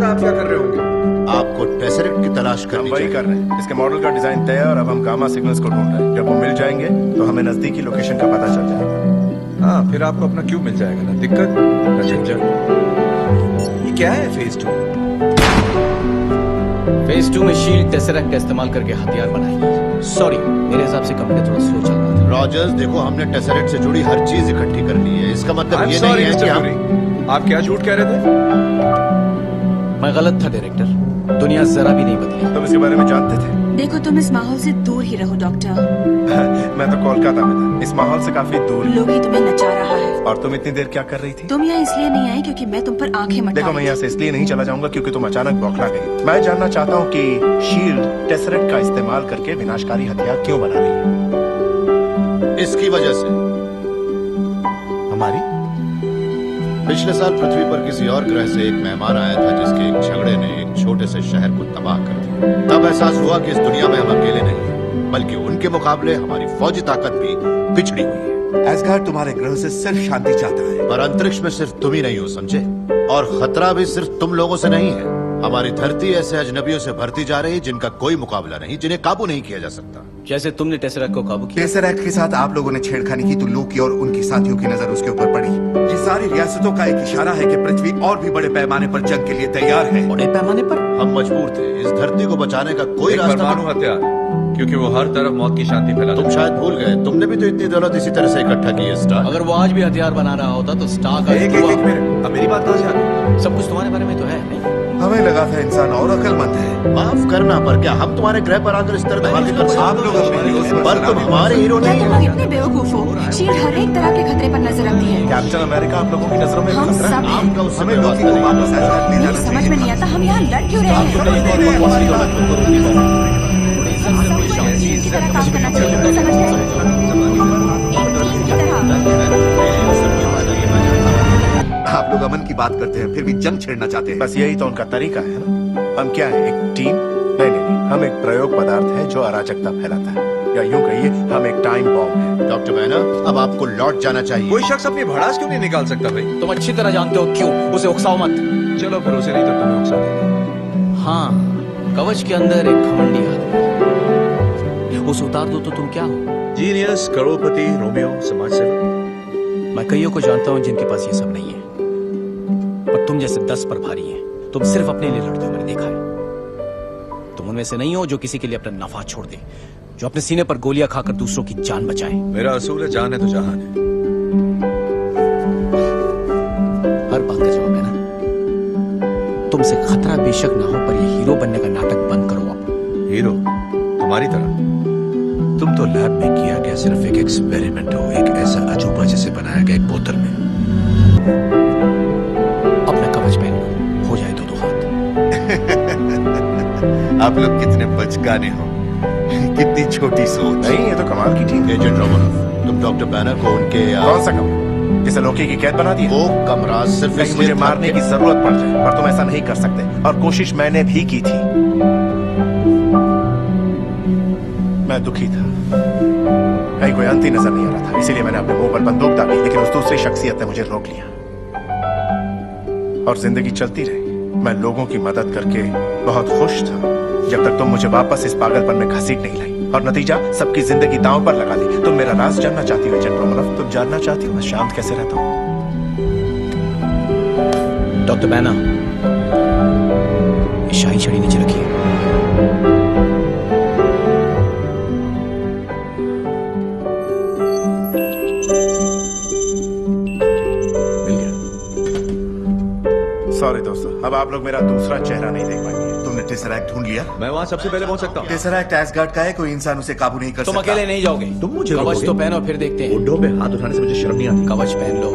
पता आप क्या कर रहे होंगे। आपको टेसरेक्ट की तलाश करनी वही कर रहे हैं। इसके मॉडल का डिजाइन तय है और अब हम गामा सिग्नल्स को ढूंढ रहे हैं। जब वो मिल जाएंगे तो हमें नजदीकी लोकेशन का पता चल जाएगा। हाँ, फिर आपको अपना क्यूब मिल जाएगा, ना दिक्कत ना झंझट। ये क्या है फेज 2? फेज 2 में शील्ड टेसरेक्ट का इस्तेमाल करके हथियार बनाएंगे। सॉरी, मेरे हिसाब से कंप्यूटर थोड़ा स्लो चल रहा था। रॉजर्स, देखो हमने टेसरेक्ट से जुड़ी हर चीज इकट्ठी कर ली है। इसका मतलब ये नहीं है कि हम... आप क्या झूठ कह रहे थे? मैं गलत था डायरेक्टर, दुनिया जरा भी नहीं बदली। तुम इसके बारे में जानते थे? देखो, तुम इस माहौल से दूर ही रहो डॉक्टर। मैं तो कोलकाता में था, इस माहौल से काफी दूर। लोग ही तुम्हें नचा रहा है। और तुम इतनी देर क्या कर रही थी? तुम यहाँ इसलिए नहीं आई क्योंकि मैं तुम पर आंखें मटका देखो, मैं यहाँ से इसलिए नहीं चला जाऊंगा क्योंकि तुम अचानक बौखला गई। मैं जानना चाहता हूँ कि शील्ड टेसरेक्ट का इस्तेमाल करके विनाशकारी हथियार क्यों बना रही है? इसकी वजह से। हमारी? पिछले साल पृथ्वी पर किसी और ग्रह से एक मेहमान आया था जिसके एक झगड़े ने एक छोटे से शहर को तबाह कर दिया। तब एहसास हुआ कि इस दुनिया में हम अकेले नहीं हैं, बल्कि उनके मुकाबले हमारी फौजी ताकत भी पिछड़ी हुई है। एसगार्ड तुम्हारे ग्रह से सिर्फ शांति चाहता है, पर अंतरिक्ष में सिर्फ तुम ही नहीं हो, समझे? और खतरा भी सिर्फ तुम लोगों से नहीं है। हमारी धरती ऐसे अजनबियों से भरती जा रही जिनका कोई मुकाबला नहीं, जिन्हें काबू नहीं किया जा सकता। जैसे तुमने टेसरेक्ट को काबू किया। टेसरेक्ट के साथ आप लोगों ने छेड़खानी की तो लोकी और उनके साथियों की नजर उसके ऊपर पड़ी। ये सारी रियासतों का एक इशारा है कि पृथ्वी और भी बड़े पैमाने पर जंग के लिए तैयार है। बड़े पैमाने पर? हम मजबूर थे, इस धरती को बचाने का कोई एक रास्ता परमाणु हथियार, क्योंकि वो हर तरफ मौत की शांति फैला। तुम शायद भूल गए, तुमने भी तो इतनी दौलत इसी तरह से इकट्ठा की है स्टार। अगर वो आज भी हथियार बना रहा होता तो स्टार का एक मिनट, अब मेरी बात कहाँ से आ गई? सब कुछ तुम्हारे बारे में तो है नहीं? हमें लगा था इंसान और अक्लमंद है। माफ करना, पर क्या हम तुम्हारे ग्रह पर आकर इस तरह धमाके कर सकते? आप लोग अपने हीरोज पर पर तुम हमारे हीरो क्या नहीं तुम हो। लोग इतने बेवकूफ हो? शील्ड हर एक तरह के खतरे पर नजर रखती है। कैप्टन अमेरिका आप लोगों की नजरों में हम खतरा है? सब हैं। आपका उससे हमें कोई लोकी वास्ता को नहीं। वापस एसगार्ड ले मुझे जाना समझ में नहीं आता हम यहाँ लड़ क्यों रहे हैं। टीम की तरह काम करना चाहिए, समझ गए? एक टीम की तरह। आप लोग अमन की बात करते हैं, फिर भी जंग छेड़ना चाहते हैं। बस यही तो उनका तरीका है ना। हम क्या है, एक टीम? नहीं, हम एक प्रयोग पदार्थ है जो अराजकता फैलाता है, या यूं कहिए हम एक टाइम बॉम्ब है। डॉक्टर बैना, अब आपको लौट जाना चाहिए। कोई शख्स अपनी भड़ास क्यों नहीं निकाल सकता भाई? तुम अच्छी तरह जानते हो क्यों। उसे उकसाओ मत। चलो फिर उसे नहीं तो तुम्हें उकसा देंगे। हाँ, कवच के अंदर एक घमंडी आदमी है। उसे उतार दो तो तुम क्या हो? जीनियस, करोड़पति, रोमियो, समाज सेवक। मैं कईयों को जानता हूँ जिनके पास ये सब नहीं है, पर तुम जैसे 10 पर भारी हैं। तुम सिर्फ अपने लिए लड़ते हो, मैंने देखा है। तुम उनमें से नहीं हो जो किसी के लिए अपना नफा छोड़ दे, जो अपने सीने पर गोलियां खाकर दूसरों की जान बचाए। मेरा असूल है, जान है तो जहान है। हर बात का जवाब है ना। तुमसे खतरा बेशक ना हो, पर ये हीरो बनने का नाटक बंद करो अब। हीरो तुम्हारी तरह? तुम तो लैब में किया गया सिर्फ एक एक्सपेरिमेंट हो, एक ऐसा अजूबा जिसे बनाया गया एक बोतल में। अपना कवच पहन लो, हो जाए दो हाथ। आप लोग कितने बचकाने हो, कितनी छोटी सोच। नहीं, ये तो कमाल की टीम है। एजेंट रोमनोव, तुम डॉक्टर बैनर को उनके कौन सा कमरा जिसे लोकी की कैद बना दिया? वो कमरा सिर्फ कहीं मुझे मारने की जरूरत पड़ जाए, पर तुम ऐसा नहीं कर सकते, और कोशिश मैंने भी की थी। मैं दुखी था, कहीं कोई अंत ही नजर नहीं आ रहा था, इसीलिए मैंने अपने मुंह पर बंदूक दागी, लेकिन उस दूसरी शख्सियत ने मुझे रोक लिया और जिंदगी चलती रही। मैं लोगों की मदद करके बहुत खुश था, जब तक तुम मुझे वापस इस पागलपन में घसीट नहीं लाई, और नतीजा सबकी जिंदगी दांव पर लगा दी। तुम मेरा राज जानना चाहती हो एजेंट रोमनोव? तुम जानना चाहती हो मैं शांत कैसे रहता हूँ? डॉक्टर बैना, ये शाही छड़ी नीचे रखिए। मिल गया। सॉरी दोस्तों, अब आप लोग मेरा दूसरा चेहरा नहीं देख पाएंगे। तुमने टेसरेक्ट ढूंढ लिया? मैं वहाँ सबसे पहले पहुँच सकता हूँ। टेसरेक्ट एसगार्ड का है, कोई इंसान उसे काबू नहीं कर तुम सकता। अकेले नहीं जाओगे। तुम मुझे कवच रोकोगे? तो पहनो, फिर देखते हैं। बुड्ढों पे हाथ उठाने से मुझे शर्म नहीं आती। कवच पहन लो,